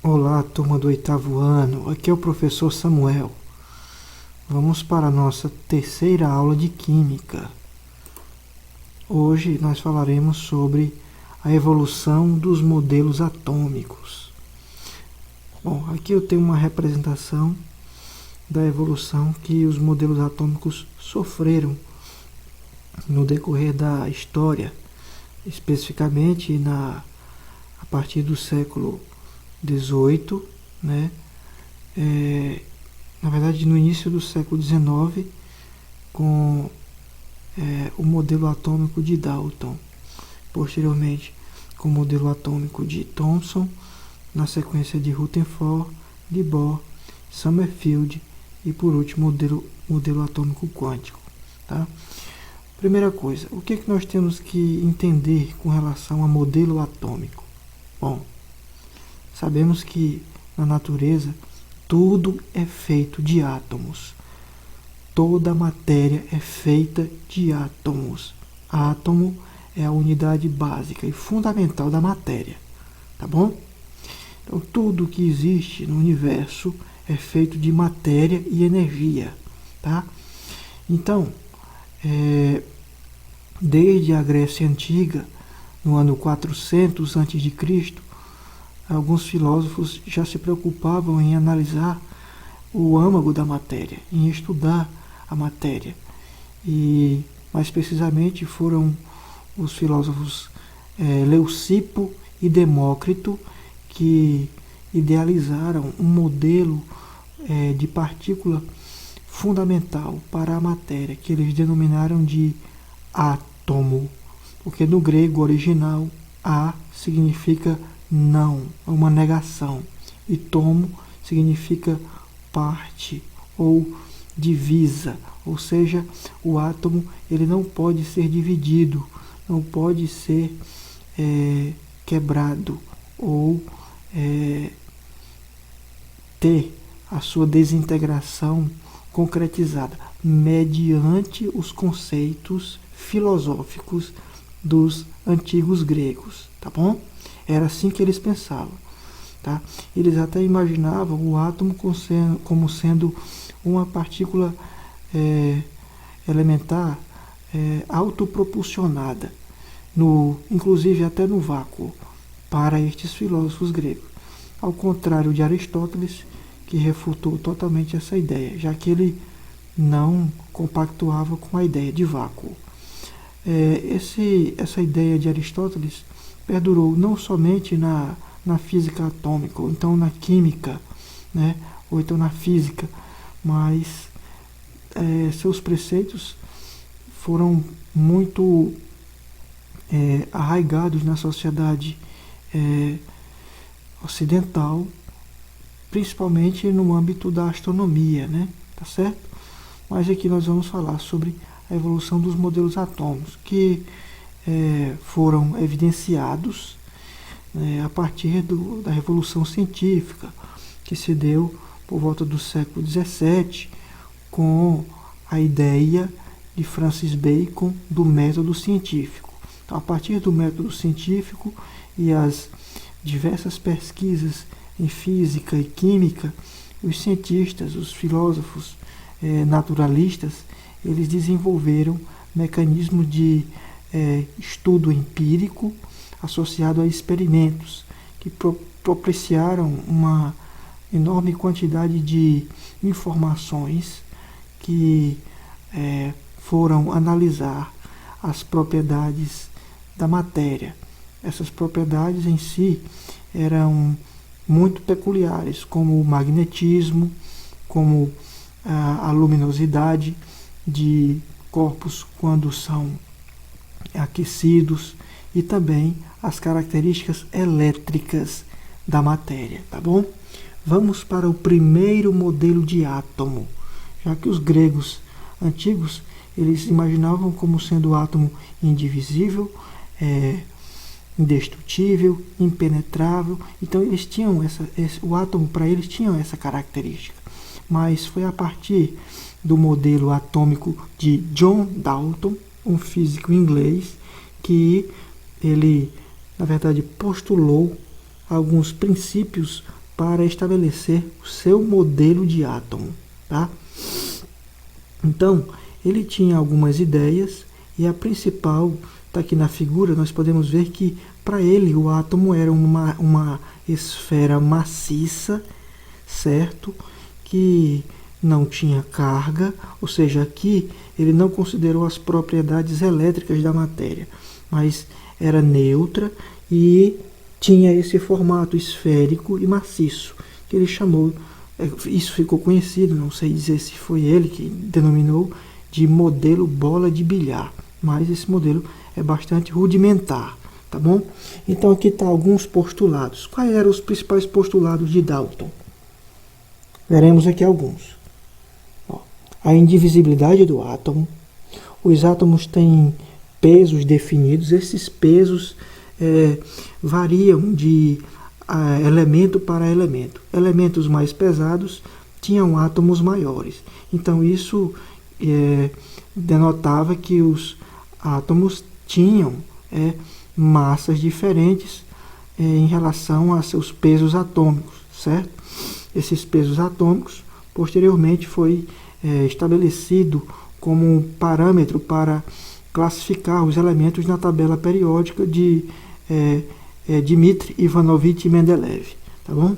Olá, turma do oitavo ano, aqui é o professor Samuel. Vamos para a nossa terceira aula de Química. Hoje nós falaremos sobre a evolução dos modelos atômicos. Bom, aqui eu tenho uma representação da evolução que os modelos atômicos sofreram no decorrer da história, especificamente a partir do século XVIII, né? Na verdade, no início do século XIX, com o modelo atômico de Dalton, posteriormente com o modelo atômico de Thomson, na sequência de Rutherford, de Bohr, Summerfield e, por último, modelo atômico quântico. Tá? Primeira coisa, o que é que nós temos que entender com relação a modelo atômico? Bom, sabemos que na natureza tudo é feito de átomos. Toda a matéria é feita de átomos. Átomo é a unidade básica e fundamental da matéria, tá bom? Então tudo que existe no universo é feito de matéria e energia, tá? Então, desde a Grécia Antiga, no ano 400 a.C., alguns filósofos já se preocupavam em analisar o âmago da matéria, em estudar a matéria. E, mais precisamente, foram os filósofos Leucipo e Demócrito que idealizaram um modelo de partícula fundamental para a matéria, que eles denominaram de átomo, porque no grego original a significa não, é uma negação, e tomo significa parte ou divisa, ou seja, o átomo ele não pode ser dividido, não pode ser quebrado ou ter a sua desintegração concretizada mediante os conceitos filosóficos dos antigos gregos, tá bom? Era assim que eles pensavam, tá? Eles até imaginavam o átomo como sendo uma partícula elementar autopropulsionada, inclusive até no vácuo, para estes filósofos gregos. Ao contrário de Aristóteles, que refutou totalmente essa ideia, já que ele não compactuava com a ideia de vácuo. Essa ideia de Aristóteles perdurou não somente na física atômica, ou então na química, né, ou então na física, mas seus preceitos foram muito arraigados na sociedade ocidental, principalmente no âmbito da astronomia, né, tá certo? Mas aqui nós vamos falar sobre a evolução dos modelos atômicos, que foram evidenciados a partir da Revolução Científica, que se deu por volta do século XVII, com a ideia de Francis Bacon do método científico. Então, a partir do método científico e as diversas pesquisas em física e química, os cientistas, os filósofos naturalistas, eles desenvolveram mecanismos de estudo empírico associado a experimentos que propiciaram uma enorme quantidade de informações que foram analisar as propriedades da matéria. Essas propriedades em si eram muito peculiares, como o magnetismo, como a luminosidade de corpos quando são aquecidos e também as características elétricas da matéria, tá bom? Vamos para o primeiro modelo de átomo, já que os gregos antigos eles imaginavam como sendo o átomo indivisível, indestrutível, impenetrável. Então eles tinham o átomo para eles tinha essa característica. Mas foi a partir do modelo atômico de John Dalton, um físico inglês, que ele, na verdade, postulou alguns princípios para estabelecer o seu modelo de átomo, tá? Então, ele tinha algumas ideias e a principal está aqui na figura. Nós podemos ver que para ele o átomo era uma esfera maciça, certo? Que não tinha carga, ou seja, aqui ele não considerou as propriedades elétricas da matéria, mas era neutra e tinha esse formato esférico e maciço, que ele chamou, isso ficou conhecido, não sei dizer se foi ele que denominou, de modelo bola de bilhar, mas esse modelo é bastante rudimentar, tá bom? Então aqui está alguns postulados. Quais eram os principais postulados de Dalton? Veremos aqui alguns. A indivisibilidade do átomo. Os átomos têm pesos definidos. Esses pesos variam de elemento para elemento. Elementos mais pesados tinham átomos maiores. Então isso denotava que os átomos tinham massas diferentes em relação a seus pesos atômicos, certo? Esses pesos atômicos posteriormente foi estabelecido como um parâmetro para classificar os elementos na tabela periódica de Dmitri Ivanovich Mendeleev, tá bom?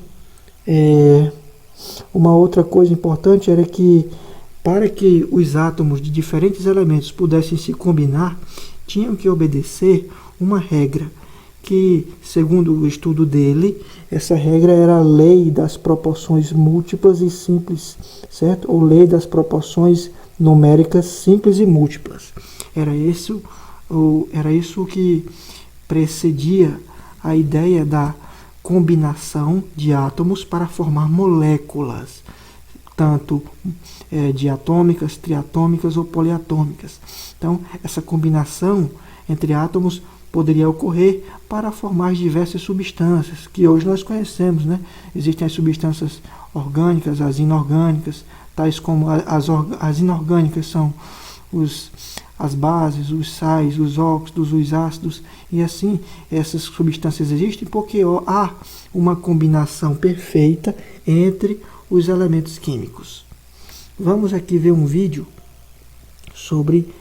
Uma outra coisa importante era que para que os átomos de diferentes elementos pudessem se combinar, tinham que obedecer uma regra que, segundo o estudo dele, essa regra era a lei das proporções múltiplas e simples, certo? Ou lei das proporções numéricas simples e múltiplas. Era isso que precedia a ideia da combinação de átomos para formar moléculas, tanto diatômicas, triatômicas ou poliatômicas. Então, essa combinação entre átomos poderia ocorrer para formar diversas substâncias que hoje nós conhecemos, né? Existem as substâncias orgânicas, as inorgânicas, tais como as inorgânicas são as bases, os sais, os óxidos, os ácidos, e assim essas substâncias existem porque há uma combinação perfeita entre os elementos químicos. Vamos aqui ver um vídeo sobre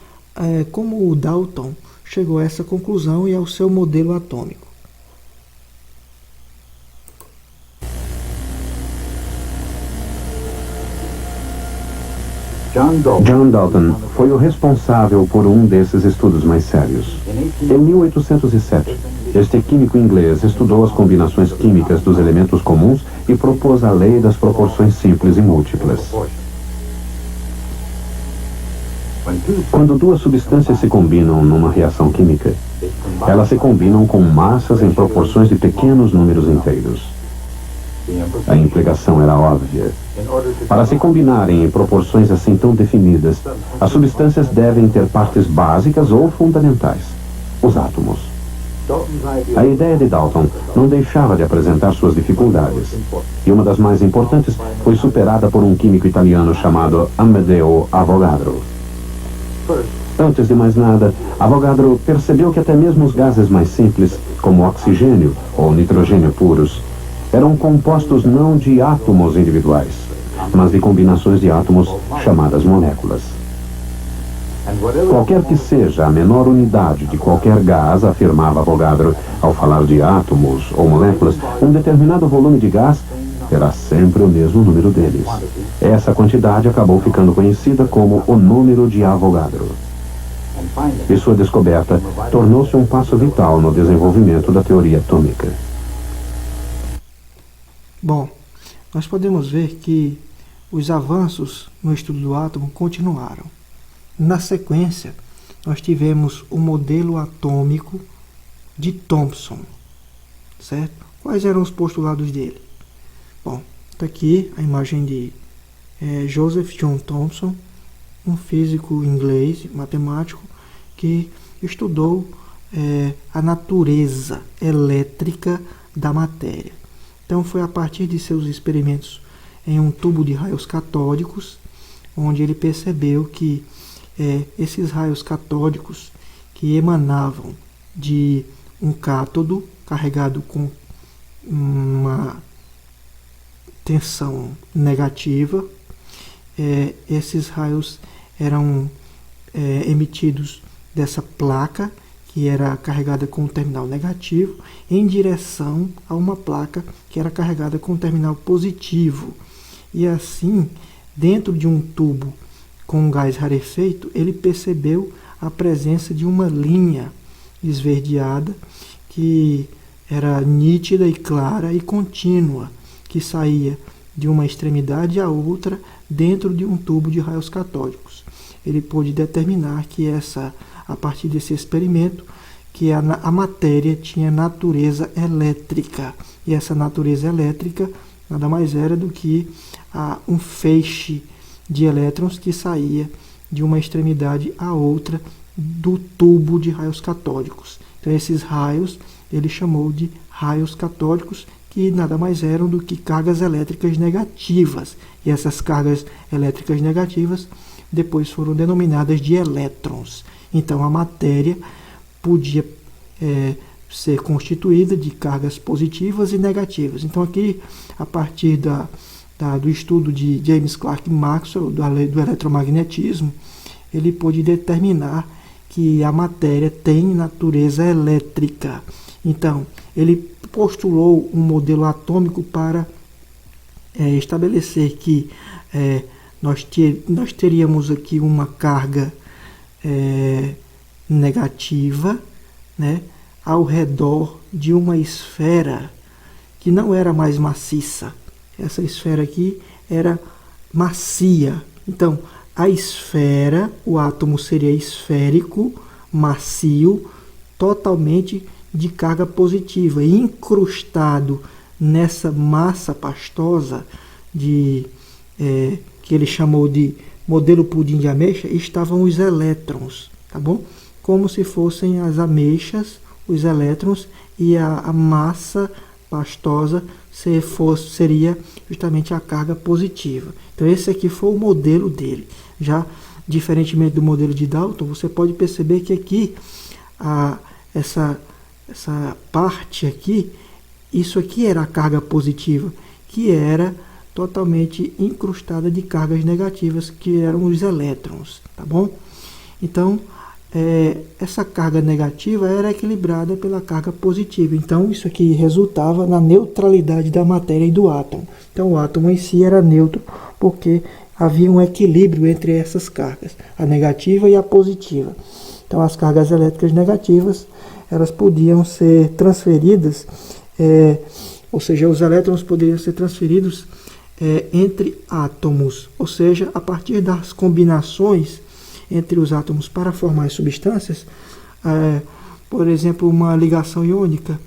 como o Dalton chegou a essa conclusão e ao seu modelo atômico. John Dalton foi o responsável por um desses estudos mais sérios. Em 1807, este químico inglês estudou as combinações químicas dos elementos comuns e propôs a lei das proporções simples e múltiplas. Quando duas substâncias se combinam numa reação química, elas se combinam com massas em proporções de pequenos números inteiros. A implicação era óbvia. Para se combinarem em proporções assim tão definidas, as substâncias devem ter partes básicas ou fundamentais, os átomos. A ideia de Dalton não deixava de apresentar suas dificuldades, e uma das mais importantes foi superada por um químico italiano chamado Amedeo Avogadro. Antes de mais nada, Avogadro percebeu que até mesmo os gases mais simples, como oxigênio ou nitrogênio puros, eram compostos não de átomos individuais, mas de combinações de átomos chamadas moléculas. Qualquer que seja a menor unidade de qualquer gás, afirmava Avogadro, ao falar de átomos ou moléculas, um determinado volume de gás terá sempre o mesmo número deles. Essa quantidade acabou ficando conhecida como o número de Avogadro. E sua descoberta tornou-se um passo vital no desenvolvimento da teoria atômica. Bom, nós podemos ver que os avanços no estudo do átomo continuaram. Na sequência, nós tivemos o modelo atômico de Thomson, certo? Quais eram os postulados dele? Bom, está aqui a imagem de Joseph John Thomson, um físico inglês, matemático, que estudou a natureza elétrica da matéria. Então foi a partir de seus experimentos em um tubo de raios catódicos, onde ele percebeu que esses raios catódicos que emanavam de um cátodo carregado com tensão negativa. Esses raios eram emitidos dessa placa, que era carregada com o terminal negativo, em direção a uma placa que era carregada com o terminal positivo. E assim, dentro de um tubo com gás rarefeito, ele percebeu a presença de uma linha esverdeada que era nítida e clara e contínua, que saía de uma extremidade à outra dentro de um tubo de raios catódicos. Ele pôde determinar que a partir desse experimento, que a matéria tinha natureza elétrica. E essa natureza elétrica nada mais era do que um feixe de elétrons que saía de uma extremidade à outra do tubo de raios catódicos. Então esses raios ele chamou de raios catódicos, que nada mais eram do que cargas elétricas negativas. E essas cargas elétricas negativas depois foram denominadas de elétrons. Então a matéria podia ser constituída de cargas positivas e negativas. Então aqui, a partir do estudo de James Clerk Maxwell, da lei do eletromagnetismo, ele pôde determinar que a matéria tem natureza elétrica. Então, ele postulou um modelo atômico para estabelecer que nós teríamos aqui uma carga negativa, né, ao redor de uma esfera que não era mais maciça. Essa esfera aqui era macia. Então, a esfera, o átomo seria esférico, macio, totalmente de carga positiva, e incrustado nessa massa pastosa que ele chamou de modelo pudim de ameixa, estavam os elétrons, tá bom? Como se fossem as ameixas, os elétrons, e a massa pastosa seria justamente a carga positiva. Então esse aqui foi o modelo dele. Já diferentemente do modelo de Dalton, você pode perceber que aqui essa parte aqui, isso aqui era a carga positiva, que era totalmente incrustada de cargas negativas, que eram os elétrons, tá bom? Então, essa carga negativa era equilibrada pela carga positiva. Então, isso aqui resultava na neutralidade da matéria e do átomo. Então, o átomo em si era neutro, porque havia um equilíbrio entre essas cargas, a negativa e a positiva. Então, as cargas elétricas negativas, elas podiam ser transferidas, ou seja, os elétrons poderiam ser transferidos entre átomos, ou seja, a partir das combinações entre os átomos para formar as substâncias, por exemplo, uma ligação iônica,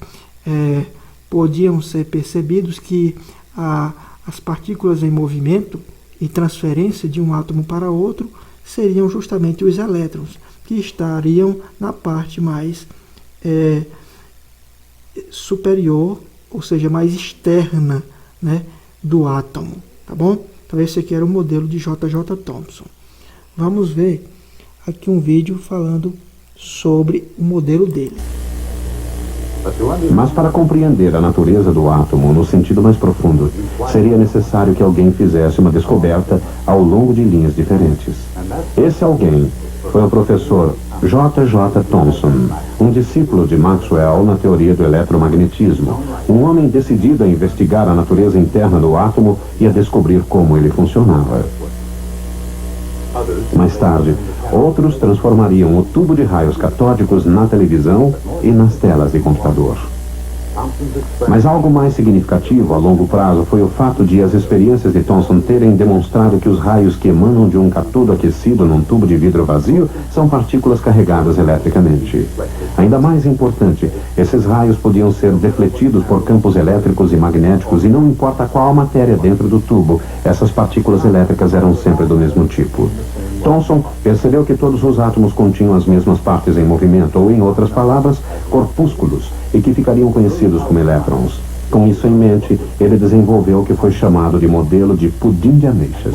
podiam ser percebidos que as partículas em movimento e transferência de um átomo para outro seriam justamente os elétrons, que estariam na parte mais superior, ou seja, mais externa, né, do átomo, tá bom? Então esse aqui era o modelo de J.J. Thomson. Vamos ver aqui um vídeo falando sobre o modelo dele. Mas para compreender a natureza do átomo no sentido mais profundo, seria necessário que alguém fizesse uma descoberta ao longo de linhas diferentes. Esse alguém foi o professor J.J. Thomson, um discípulo de Maxwell na teoria do eletromagnetismo, um homem decidido a investigar a natureza interna do átomo e a descobrir como ele funcionava. Mais tarde, outros transformariam o tubo de raios catódicos na televisão e nas telas de computador. Mas algo mais significativo a longo prazo foi o fato de as experiências de Thomson terem demonstrado que os raios que emanam de um catodo aquecido num tubo de vidro vazio são partículas carregadas eletricamente. Ainda mais importante, esses raios podiam ser defletidos por campos elétricos e magnéticos, e não importa qual a matéria dentro do tubo, essas partículas elétricas eram sempre do mesmo tipo. Thomson percebeu que todos os átomos continham as mesmas partes em movimento, ou, em outras palavras, corpúsculos, e que ficariam conhecidos como elétrons. Com isso em mente, ele desenvolveu o que foi chamado de modelo de pudim de ameixas.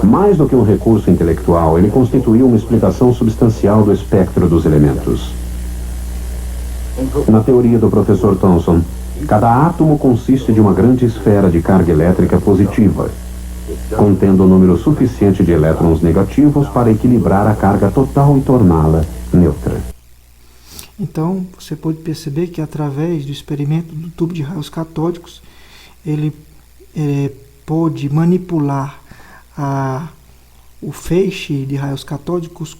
Mais do que um recurso intelectual, ele constituiu uma explicação substancial do espectro dos elementos. Na teoria do professor Thomson, Cada átomo consiste de uma grande esfera de carga elétrica positiva, contendo um número suficiente de elétrons negativos para equilibrar a carga total e torná-la neutra. Então, você pode perceber que através do experimento do tubo de raios catódicos, ele pode manipular o feixe de raios catódicos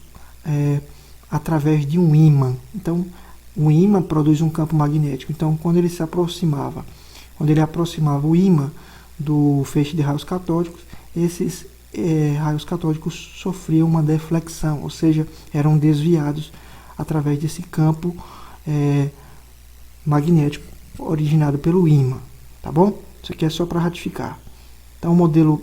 através de um ímã. Então, o ímã produz um campo magnético. Então, quando ele aproximava o ímã do feixe de raios catódicos, esses raios catódicos sofriam uma deflexão, ou seja, eram desviados através desse campo magnético originado pelo ímã, tá bom? Isso aqui é só para ratificar. Então, o modelo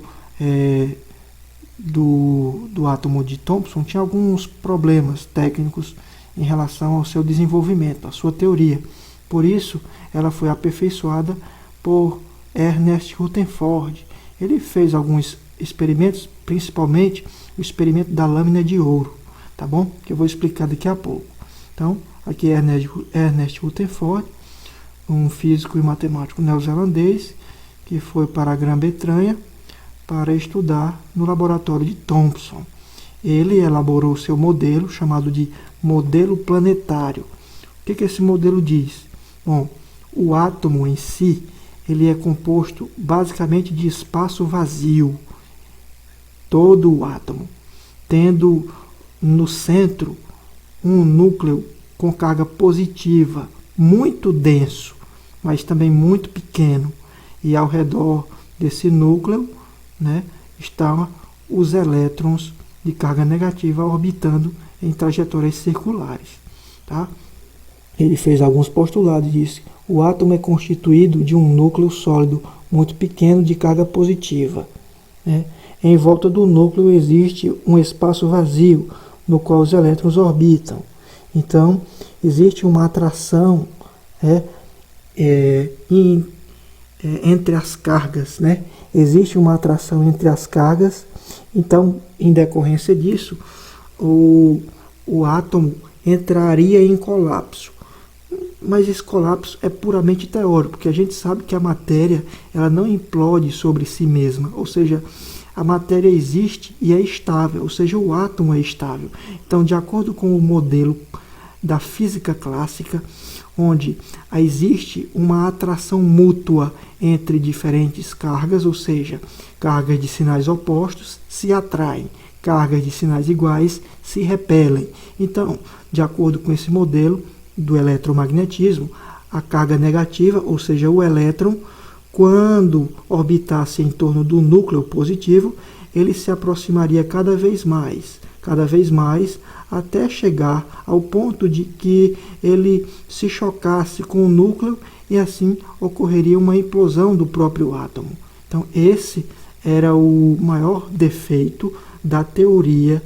do átomo de Thomson tinha alguns problemas técnicos em relação ao seu desenvolvimento, à sua teoria. Por isso, ela foi aperfeiçoada por Ernest Rutherford. Ele fez alguns experimentos, principalmente o experimento da lâmina de ouro, tá bom? Que eu vou explicar daqui a pouco. Então, aqui é Ernest Rutherford, um físico e matemático neozelandês que foi para a Grã-Bretanha para estudar no laboratório de Thomson. Ele elaborou seu modelo, chamado de modelo planetário. O que esse modelo diz? Bom, o átomo em si, ele é composto basicamente de espaço vazio. Todo o átomo, tendo no centro um núcleo com carga positiva, muito denso, mas também muito pequeno. E ao redor desse núcleo, estão os elétrons de carga negativa orbitando em trajetórias circulares. Tá? Ele fez alguns postulados e disse: o átomo é constituído de um núcleo sólido muito pequeno de carga positiva. Em volta do núcleo existe um espaço vazio no qual os elétrons orbitam. Então, existe uma atração entre as cargas, Existe uma atração entre as cargas. Então, em decorrência disso, o átomo entraria em colapso. Mas esse colapso é puramente teórico, porque a gente sabe que a matéria ela não implode sobre si mesma, ou seja, a matéria existe e é estável, ou seja, o átomo é estável. Então, de acordo com o modelo da física clássica, onde existe uma atração mútua entre diferentes cargas, ou seja, cargas de sinais opostos se atraem, cargas de sinais iguais se repelem. Então, de acordo com esse modelo do eletromagnetismo, a carga negativa, ou seja, o elétron, quando orbitasse em torno do núcleo positivo, ele se aproximaria cada vez mais, até chegar ao ponto de que ele se chocasse com o núcleo e assim ocorreria uma implosão do próprio átomo. Então, esse era o maior defeito da teoria,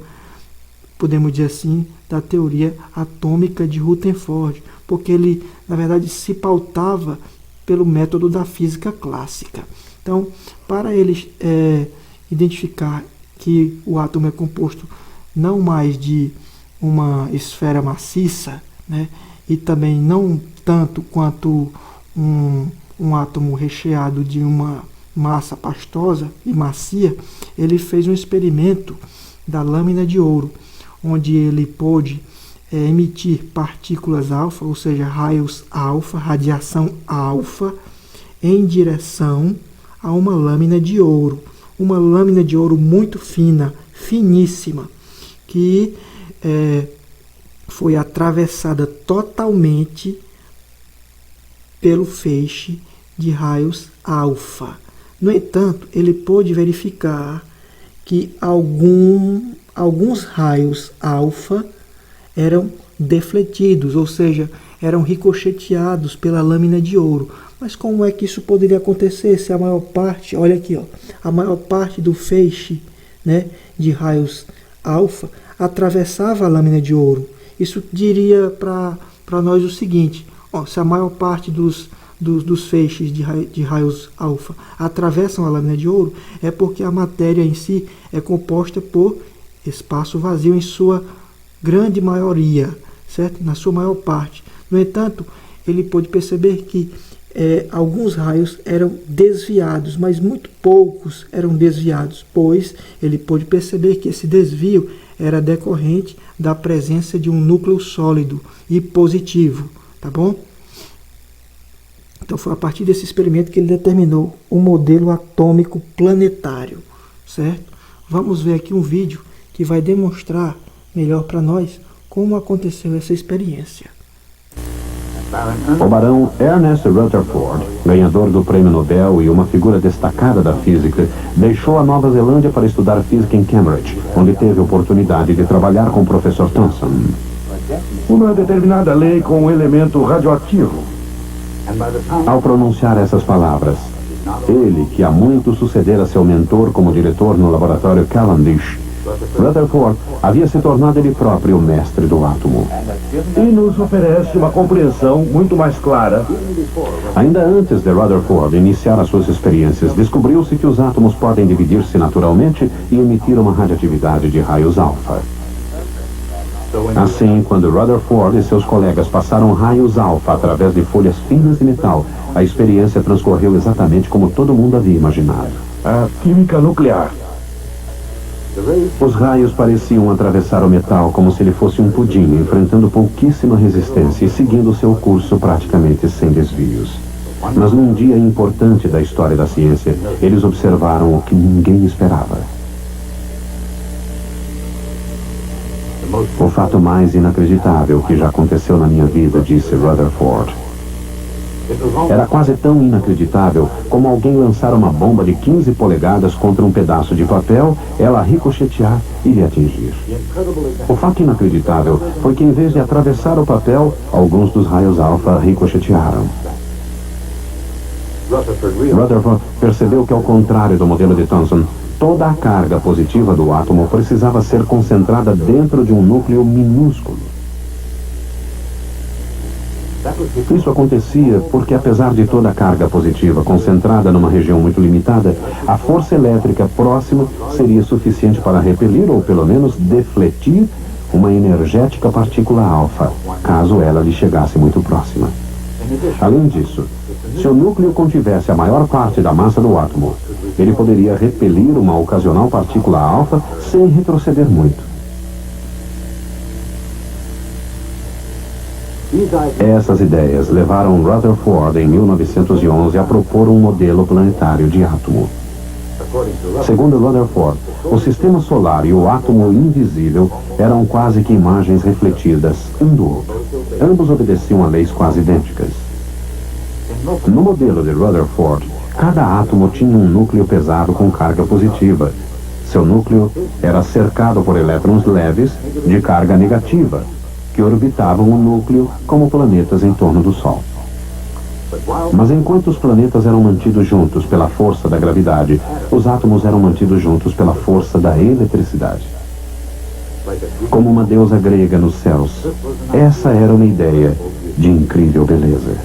podemos dizer assim, da teoria atômica de Rutherford, porque ele, na verdade, se pautava pelo método da física clássica. Então, para eles identificar que o átomo é composto não mais de uma esfera maciça, e também não tanto quanto um átomo recheado de uma massa pastosa e macia, ele fez um experimento da lâmina de ouro, onde ele pôde emitir partículas alfa, ou seja, raios alfa, radiação alfa, em direção a uma lâmina de ouro muito fina, finíssima, que foi atravessada totalmente pelo feixe de raios alfa. No entanto, ele pôde verificar que alguns raios alfa eram defletidos, ou seja, eram ricocheteados pela lâmina de ouro. Mas como é que isso poderia acontecer se a maior parte, olha aqui, a maior parte do feixe de raios alfa atravessava a lâmina de ouro? Isso diria para nós o seguinte: se a maior parte dos feixes de raios alfa atravessam a lâmina de ouro, é porque a matéria em si é composta por espaço vazio em sua grande maioria, certo? Na sua maior parte. No entanto, ele pôde perceber que alguns raios eram desviados, mas muito poucos eram desviados, pois ele pôde perceber que esse desvio era decorrente da presença de um núcleo sólido e positivo, tá bom? Então foi a partir desse experimento que ele determinou o modelo atômico planetário, certo? Vamos ver aqui um vídeo que vai demonstrar melhor para nós como aconteceu essa experiência. O barão Ernest Rutherford, ganhador do Prêmio Nobel e uma figura destacada da física, deixou a Nova Zelândia para estudar física em Cambridge, onde teve a oportunidade de trabalhar com o professor Thomson. Uma determinada lei com um elemento radioativo. Ao pronunciar essas palavras, ele, que há muito sucedera seu mentor como diretor no laboratório Cavendish, Rutherford havia se tornado ele próprio o mestre do átomo. E nos oferece uma compreensão muito mais clara. Ainda antes de Rutherford iniciar as suas experiências, descobriu-se que os átomos podem dividir-se naturalmente e emitir uma radioatividade de raios alfa. Assim, quando Rutherford e seus colegas passaram raios alfa através de folhas finas de metal, a experiência transcorreu exatamente como todo mundo havia imaginado. A química nuclear. Os raios pareciam atravessar o metal como se ele fosse um pudim, enfrentando pouquíssima resistência e seguindo seu curso praticamente sem desvios. Mas num dia importante da história da ciência, eles observaram o que ninguém esperava. O fato mais inacreditável que já aconteceu na minha vida, disse Rutherford. Era quase tão inacreditável como alguém lançar uma bomba de 15 polegadas contra um pedaço de papel, ela ricochetear e lhe atingir. O fato inacreditável foi que, em vez de atravessar o papel, alguns dos raios alfa ricochetearam. Rutherford percebeu que, ao contrário do modelo de Thomson, toda a carga positiva do átomo precisava ser concentrada dentro de um núcleo minúsculo. Isso acontecia porque, apesar de toda a carga positiva concentrada numa região muito limitada, a força elétrica próxima seria suficiente para repelir ou, pelo menos, defletir uma energética partícula alfa, caso ela lhe chegasse muito próxima. Além disso, se o núcleo contivesse a maior parte da massa do átomo, ele poderia repelir uma ocasional partícula alfa sem retroceder muito. Essas ideias levaram Rutherford, em 1911, a propor um modelo planetário de átomo. Segundo Rutherford, o sistema solar e o átomo invisível eram quase que imagens refletidas um do outro. Ambos obedeciam a leis quase idênticas. No modelo de Rutherford, cada átomo tinha um núcleo pesado com carga positiva. Seu núcleo era cercado por elétrons leves de carga negativa, que orbitavam o núcleo como planetas em torno do Sol. Mas enquanto os planetas eram mantidos juntos pela força da gravidade, os átomos eram mantidos juntos pela força da eletricidade. Como uma deusa grega nos céus, essa era uma ideia de incrível beleza.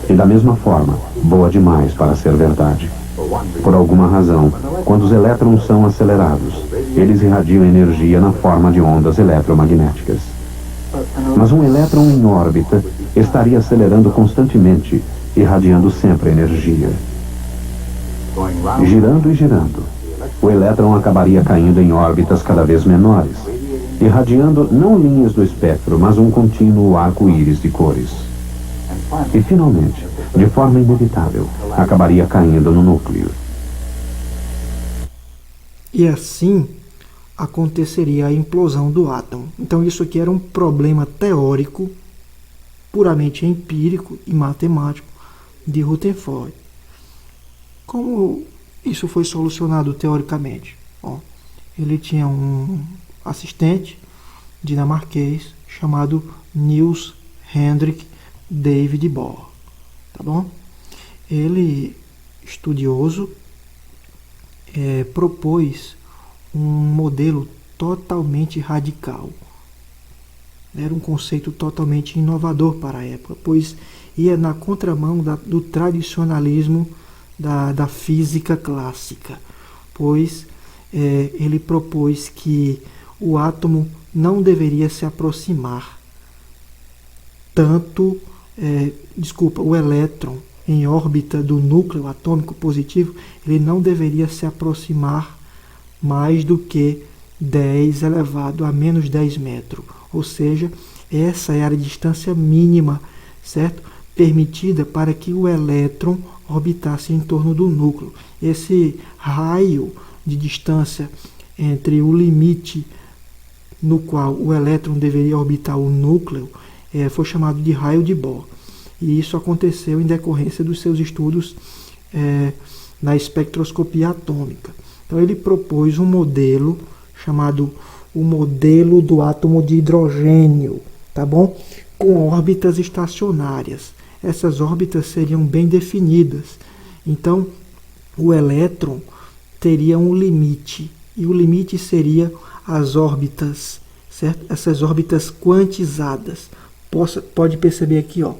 E da mesma forma, boa demais para ser verdade. Por alguma razão, quando os elétrons são acelerados, eles irradiam energia na forma de ondas eletromagnéticas. Mas um elétron em órbita estaria acelerando constantemente, irradiando sempre energia. Girando e girando, o elétron acabaria caindo em órbitas cada vez menores, irradiando não linhas do espectro, mas um contínuo arco-íris de cores. E, finalmente, de forma inevitável, acabaria caindo no núcleo. E assim aconteceria a implosão do átomo. Então isso aqui era um problema teórico, puramente empírico e matemático de Rutherford. Como isso foi solucionado teoricamente? Bom, ele tinha um assistente dinamarquês chamado Niels Henrik David Bohr, tá bom? Ele, estudioso, propôs um modelo totalmente radical. Era um conceito totalmente inovador para a época, pois ia na contramão do tradicionalismo da física clássica, pois ele propôs que o átomo não deveria se aproximar tanto, o elétron em órbita do núcleo atômico positivo, ele não deveria se aproximar mais do que 10 elevado a menos 10 metros. Ou seja, essa é a distância mínima, certo? Permitida para que o elétron orbitasse em torno do núcleo. Esse raio de distância entre o limite no qual o elétron deveria orbitar o núcleo foi chamado de raio de Bohr. E isso aconteceu em decorrência dos seus estudos na espectroscopia atômica. Então ele propôs um modelo chamado o modelo do átomo de hidrogênio, tá bom? Com órbitas estacionárias. Essas órbitas seriam bem definidas. Então o elétron teria um limite, e o limite seria as órbitas, certo? Essas órbitas quantizadas. Pode perceber aqui, ó,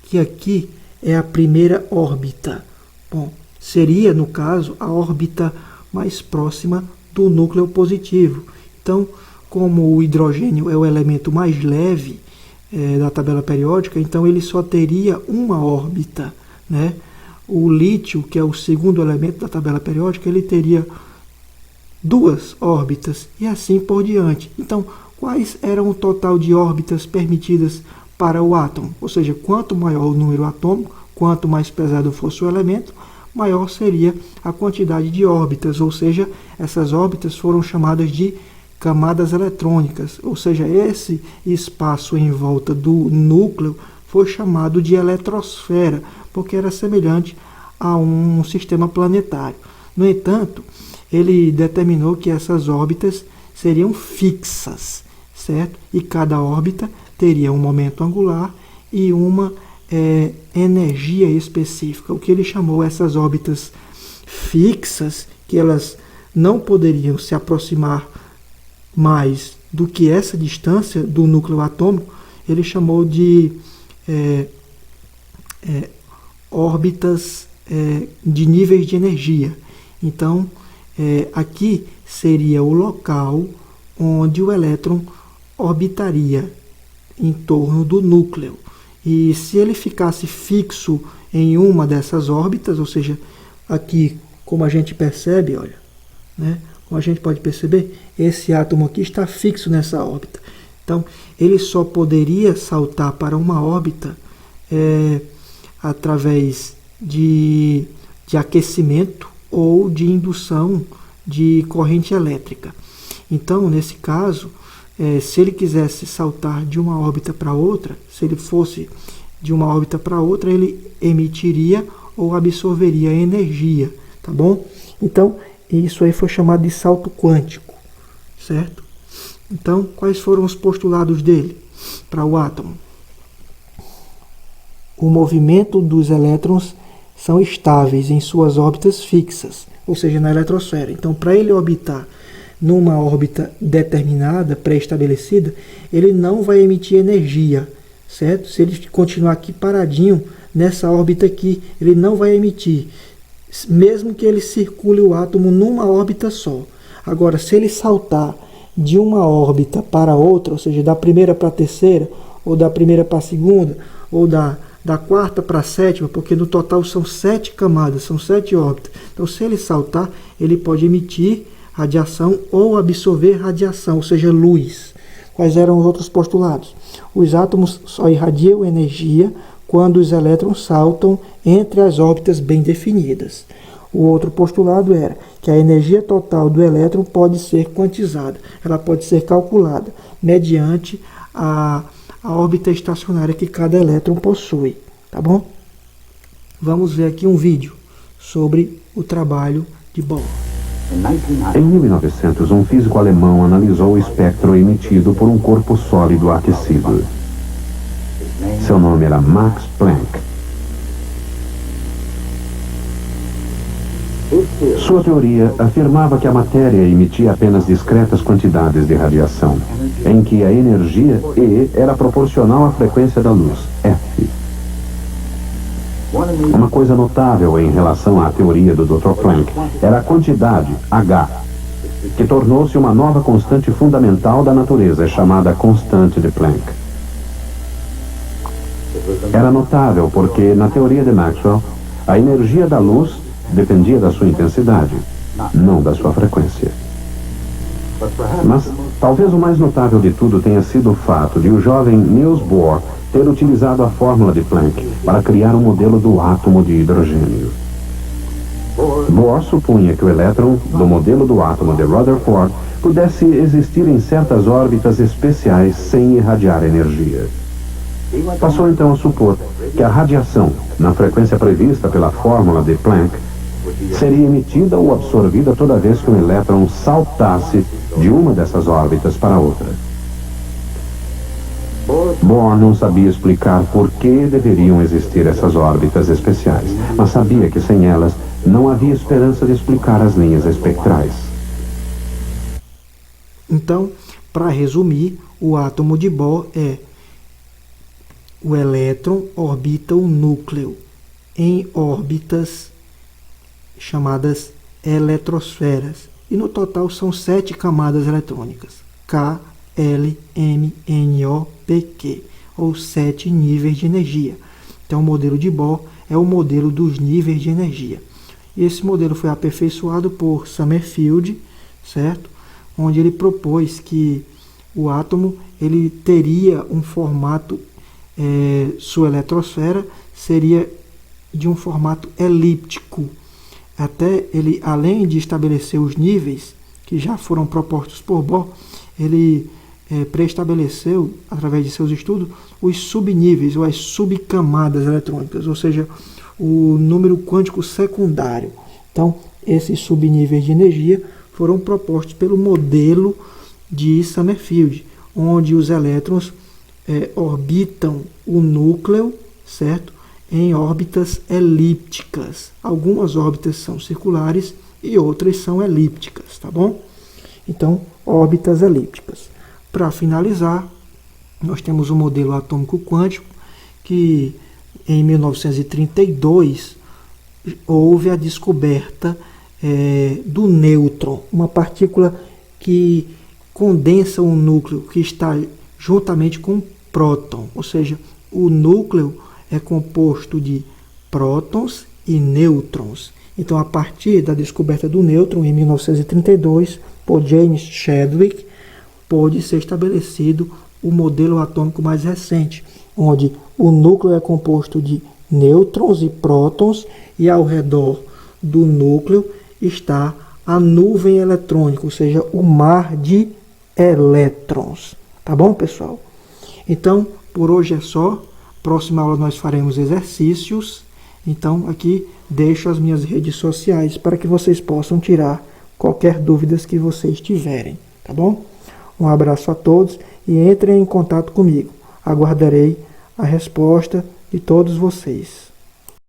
que aqui é a primeira órbita. Bom, seria, no caso, a órbita mais próxima do núcleo positivo. Então, como o hidrogênio é o elemento mais leve da tabela periódica, então ele só teria uma órbita, né? O lítio, que é o segundo elemento da tabela periódica, ele teria 2 órbitas e assim por diante. Então, quais eram o total de órbitas permitidas para o átomo? Ou seja, quanto maior o número atômico, quanto mais pesado fosse o elemento, maior seria a quantidade de órbitas. Ou seja, essas órbitas foram chamadas de camadas eletrônicas. Ou seja, esse espaço em volta do núcleo foi chamado de eletrosfera, porque era semelhante a um sistema planetário. No entanto, ele determinou que essas órbitas seriam fixas, certo? E cada órbita teria um momento angular e uma energia específica. O que ele chamou essas órbitas fixas, que elas não poderiam se aproximar mais do que essa distância do núcleo atômico, ele chamou de órbitas de níveis de energia. Então, aqui seria o local onde o elétron orbitaria em torno do núcleo. E se ele ficasse fixo em uma dessas órbitas, ou seja, aqui, como a gente percebe, olha, né? Como a gente pode perceber, esse átomo aqui está fixo nessa órbita. Então, ele só poderia saltar para uma órbita através de aquecimento ou de indução de corrente elétrica. Então, nesse caso, se ele quisesse saltar de uma órbita para outra, se ele fosse de uma órbita para outra, ele emitiria ou absorveria energia, tá bom? Então, isso aí foi chamado de salto quântico, certo? Então, quais foram os postulados dele para o átomo? O movimento dos elétrons são estáveis em suas órbitas fixas, ou seja, na eletrosfera. Então, para ele orbitar numa órbita determinada, pré-estabelecida, ele não vai emitir energia, certo? Se ele continuar aqui paradinho nessa órbita aqui, ele não vai emitir, mesmo que ele circule o átomo numa órbita só. Agora, se ele saltar de uma órbita para outra, ou seja, da primeira para a terceira, ou da primeira para a segunda, ou da quarta para a sétima, porque no total são 7 camadas, são 7 órbitas. Então, se ele saltar, ele pode emitir radiação ou absorver radiação, ou seja, luz. Quais eram os outros postulados? Os átomos só irradiam energia quando os elétrons saltam entre as órbitas bem definidas. O outro postulado era que a energia total do elétron pode ser quantizada, ela pode ser calculada mediante a órbita estacionária que cada elétron possui, tá bom? Vamos ver aqui um vídeo sobre o trabalho de Bohr. Em 1900, um físico alemão analisou o espectro emitido por um corpo sólido aquecido. Seu nome era Max Planck. Sua teoria afirmava que a matéria emitia apenas discretas quantidades de radiação, em que a energia E era proporcional à frequência da luz, F. Uma coisa notável em relação à teoria do Dr. Planck era a quantidade, H, que tornou-se uma nova constante fundamental da natureza, chamada constante de Planck. Era notável porque, na teoria de Maxwell, a energia da luz dependia da sua intensidade, não da sua frequência. Mas talvez o mais notável de tudo tenha sido o fato de o jovem Niels Bohr ter utilizado a fórmula de Planck para criar um modelo do átomo de hidrogênio. Bohr supunha que o elétron do modelo do átomo de Rutherford pudesse existir em certas órbitas especiais sem irradiar energia. Passou então a supor que a radiação, na frequência prevista pela fórmula de Planck, seria emitida ou absorvida toda vez que um elétron saltasse de uma dessas órbitas para outra. Bohr não sabia explicar por que deveriam existir essas órbitas especiais, mas sabia que sem elas não havia esperança de explicar as linhas espectrais. Então, para resumir, o átomo de Bohr é: o elétron orbita o núcleo em órbitas chamadas eletrosferas, e no total são 7 camadas eletrônicas, K, L, M, N, O, P, Q, ou 7 níveis de energia. Então, o modelo de Bohr é o modelo dos níveis de energia. E esse modelo foi aperfeiçoado por Summerfield, certo? Onde ele propôs que o átomo ele teria um formato, sua eletrosfera seria de um formato elíptico. Até ele, além de estabelecer os níveis que já foram propostos por Bohr, ele pré-estabeleceu, através de seus estudos, os subníveis ou as subcamadas eletrônicas, ou seja, o número quântico secundário. Então, esses subníveis de energia foram propostos pelo modelo de Summerfield, onde os elétrons orbitam o núcleo, certo? Em órbitas elípticas. Algumas órbitas são circulares e outras são elípticas, tá bom? Então, órbitas elípticas. Para finalizar, nós temos o modelo atômico quântico, que em 1932 houve a descoberta do nêutron, uma partícula que condensa um núcleo que está juntamente com um próton, ou seja, o núcleo é composto de prótons e nêutrons. Então, a partir da descoberta do nêutron em 1932 por James Chadwick, pôde ser estabelecido o modelo atômico mais recente, onde o núcleo é composto de nêutrons e prótons e ao redor do núcleo está a nuvem eletrônica, ou seja, o mar de elétrons. Tá bom, pessoal? Então, por hoje é só. Próxima aula nós faremos exercícios. Então, aqui deixo as minhas redes sociais para que vocês possam tirar qualquer dúvidas que vocês tiverem. Tá bom? Um abraço a todos e entrem em contato comigo. Aguardarei a resposta de todos vocês.